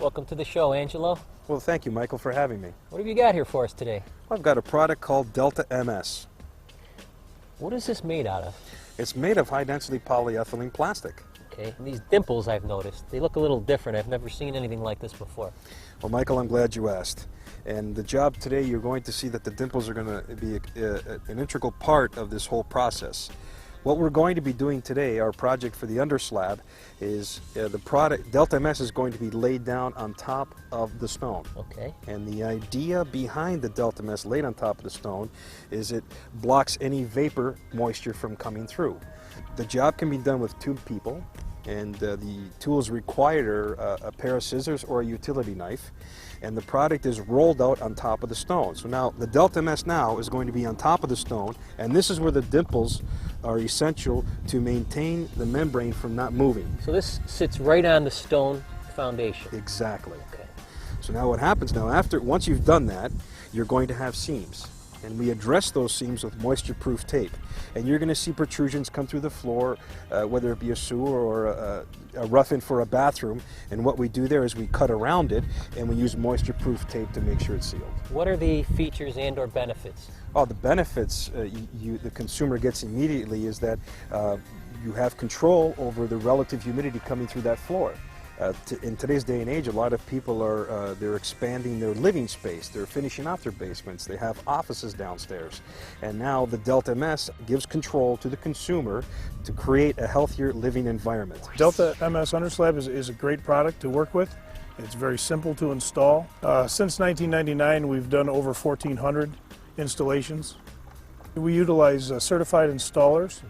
Welcome to the show, Angelo. Well, thank you, Michael, for having me. What have you got here for us today? I've got a product called Delta MS. What is this made out of? It's made of high-density polyethylene plastic. Okay, and these dimples I've noticed, they look a little different. I've never seen anything like this before. Well, Michael, I'm glad you asked. And the job today, you're going to see that the dimples are going to be an integral part of this whole process. What we're going to be doing today, our project for the underslab, is the product, Delta MS is going to be laid down on top of the stone. Okay. And the idea behind the Delta MS laid on top of the stone is it blocks any vapor moisture from coming through. The job can be done with two people, and the tools required are a pair of scissors or a utility knife, and the product is rolled out on top of the stone. So now the Delta MS now is going to be on top of the stone, and this is where the dimples are essential to maintain the membrane from not moving. So this sits right on the stone foundation. Exactly. Okay. So now what happens now, once you've done that, you're going to have seams. And we address those seams with moisture-proof tape. And you're going to see protrusions come through the floor, whether it be a sewer or a rough-in for a bathroom. And what we do there is we cut around it, and we use moisture-proof tape to make sure it's sealed. What are the features and or benefits? Oh, the benefits the consumer gets immediately is that you have control over the relative humidity coming through that floor. In today's day and age, a lot of people are they're expanding their living space. They're finishing off their basements. They have offices downstairs. And now the Delta MS gives control to the consumer to create a healthier living environment. Delta MS Underslab is a great product to work with. It's very simple to install. Since 1999, we've done over 1,400 installations. We utilize certified installers.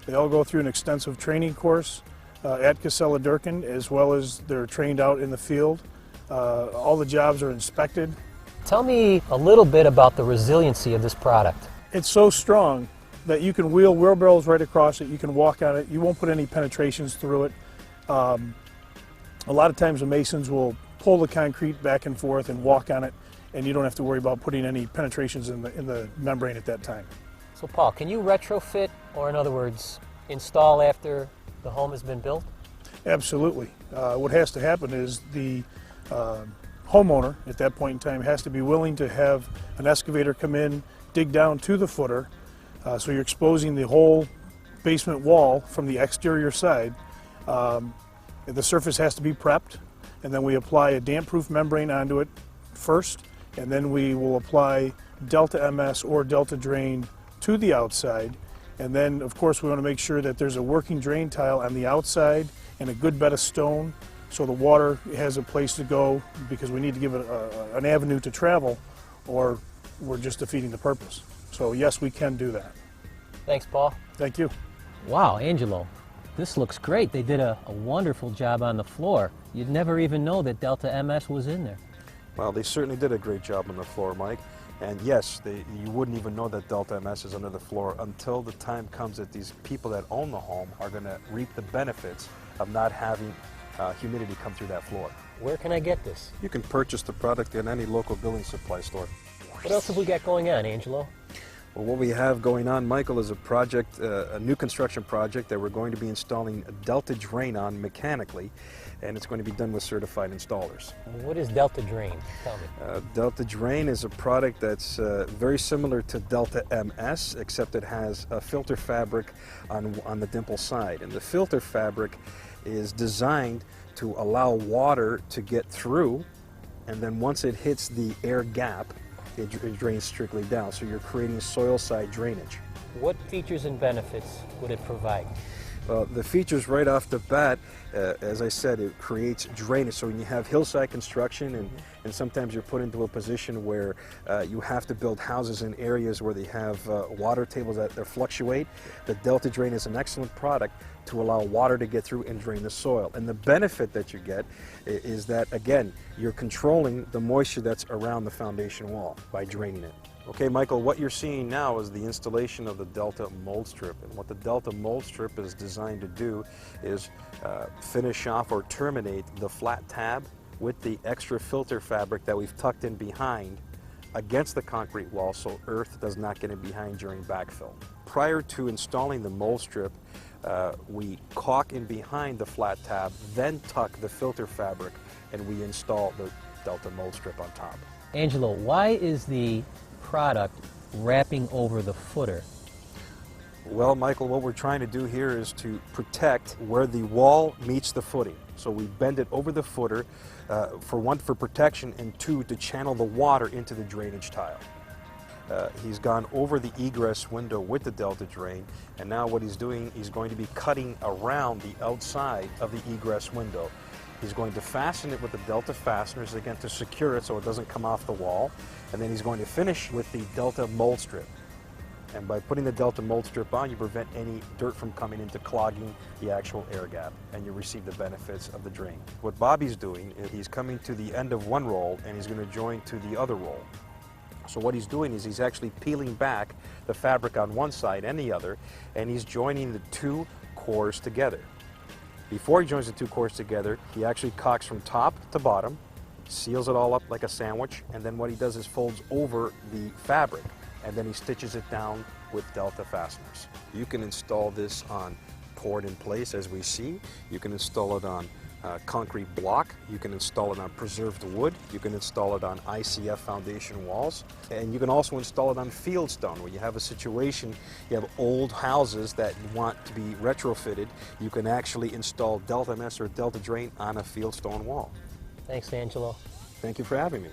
They all go through an extensive training course at Casella Durkin, as well as they're trained out in the field. All the jobs are inspected. Tell me a little bit about the resiliency of this product. It's so strong that you can wheel wheelbarrows right across it. You can walk on it. You won't put any penetrations through it. A lot of times the masons will pull the concrete back and forth and walk on it, and you don't have to worry about putting any penetrations in the membrane at that time. So Paul, can you retrofit, or in other words, install after the home has been built? Absolutely. What has to happen is the homeowner at that point in time has to be willing to have an excavator come in, dig down to the footer, so you're exposing the whole basement wall from the exterior side. The surface has to be prepped, and then we apply a damp-proof membrane onto it first, and then we will apply Delta MS or Delta Drain to the outside. And then, of course, we want to make sure that there's a working drain tile on the outside and a good bed of stone so the water has a place to go, because we need to give it an avenue to travel, or we're just defeating the purpose. So yes, we can do that. Thanks, Paul. Thank you. Wow, Angelo, this looks great. They did a wonderful job on the floor. You'd never even know that Delta MS was in there. Well, they certainly did a great job on the floor, Mike. And yes, you wouldn't even know that Delta MS is under the floor until the time comes that these people that own the home are going to reap the benefits of not having humidity come through that floor. Where can I get this? You can purchase the product in any local building supply store. What else have we got going on, Angelo? Well, what we have going on, Michael, is a project, a new construction project that we're going to be installing a Delta Drain on mechanically, and it's going to be done with certified installers. What is Delta Drain? Tell me. Delta Drain is a product that's very similar to Delta MS, except it has a filter fabric on the dimple side. And the filter fabric is designed to allow water to get through, and then once it hits the air gap, it drains strictly down. So you're creating soil side drainage. What features and benefits would it provide? The features right off the bat, as I said, it creates drainage. So when you have hillside construction and sometimes you're put into a position where you have to build houses in areas where they have water tables that fluctuate, the Delta Drain is an excellent product to allow water to get through and drain the soil. And the benefit that you get is that, again, you're controlling the moisture that's around the foundation wall by draining it. Okay, Michael, what you're seeing now is the installation of the Delta mold strip. And what the Delta mold strip is designed to do is finish off or terminate the flat tab with the extra filter fabric that we've tucked in behind against the concrete wall so earth does not get in behind during backfill. Prior to installing the mold strip, We caulk in behind the flat tab, then tuck the filter fabric, and we install the Delta mold strip on top. Angelo, why is the product wrapping over the footer? Well, Michael, what we're trying to do here is to protect where the wall meets the footing. So we bend it over the footer, for one, for protection, and two, to channel the water into the drainage tile. He's gone over the egress window with the Delta drain, and now what he's doing, he's going to be cutting around the outside of the egress window. He's going to fasten it with the Delta fasteners, again, to secure it so it doesn't come off the wall, and then he's going to finish with the Delta mold strip. And by putting the Delta mold strip on, you prevent any dirt from coming into clogging the actual air gap, and you receive the benefits of the drain. What Bobby's doing is he's coming to the end of one roll, and he's going to join to the other roll. So what he's doing is he's actually peeling back the fabric on one side and the other, and he's joining the two cores together. Before he joins the two cores together, he actually caulks from top to bottom, seals it all up like a sandwich, and then what he does is folds over the fabric, and then he stitches it down with Delta fasteners. You can install this on poured in place, as we see. You can install it on concrete block. You can install it on preserved wood. You can install it on ICF foundation walls. And you can also install it on fieldstone, where you have a situation, you have old houses that you want to be retrofitted. You can actually install Delta MS or Delta Drain on a fieldstone wall. Thanks, Angelo. Thank you for having me.